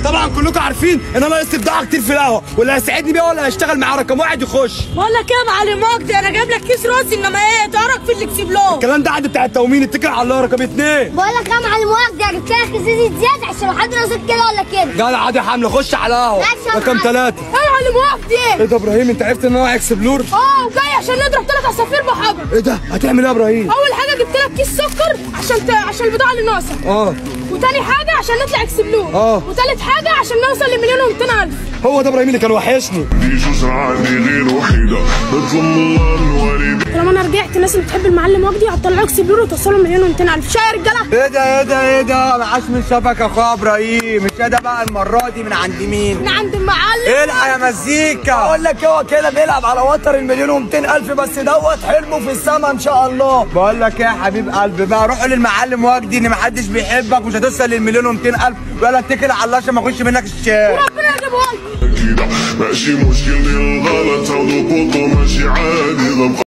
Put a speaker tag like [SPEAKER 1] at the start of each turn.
[SPEAKER 1] طبعا كلكم عارفين ان انا قصت بضاعه كتير في القهوه، واللي هيساعدني بيها ولا هيشتغل معاه رقم واحد يخش.
[SPEAKER 2] بقول لك ايه يا معلم مجدي، انا جايب لك كيس رز، انما ايه تعرف في الاكسبلور.
[SPEAKER 1] الكلام ده عد بتاع التومين، اتكل على الله. رقم 2.
[SPEAKER 3] بقول لك يا معلم مجدي، جبت لك ازازه زيت عشان لو حد رصيد كده ولا كده.
[SPEAKER 1] جدع عادي حمله، خش على القهوه. رقم 3.
[SPEAKER 2] ايه يا معلم مجدي؟
[SPEAKER 1] ايه ده ابراهيم، انت عرفت ان انا اكسبلور؟
[SPEAKER 2] وجاي عشان نضرب 3 عصافير بحجر.
[SPEAKER 1] ايه ده هتعمل ايه يا ابراهيم؟
[SPEAKER 2] اول حاجه جبت لك كيس سكر عشان البضاعه اللي ناقصه. وتاني حاجه عشان نطلع اكسبلور. وتالت حاجه عشان نوصل ل1,200,000.
[SPEAKER 1] هو ده ابراهيم اللي كان وحشني.
[SPEAKER 2] طالما انا رجعت، الناس اللي بتحب المعلم مجدي هتطلعوا اكسبلور وتوصلوا 1,200,000. شاي يا رجاله.
[SPEAKER 1] ايه ده معاش من شافك يا اخويا ابراهيم. مش ده بقى المره دي من عند مين؟
[SPEAKER 2] من عند المعلم.
[SPEAKER 1] الحق يا مزيكا. اقول لك هو كده بيلعب على وتر 1,200,000 بس دوت حلمه في السما ان شاء الله. بقول لك ايه يا حبيب قلبي بقى، روحوا للمعلم مجدي ان محدش بيحبك ومش هتوصل ل1,200,000، ولا اتكل على الله عشان ما اخش منك الشارع.
[SPEAKER 2] وربنا يجيبه لك.
[SPEAKER 4] ماشي مشكلة الغلط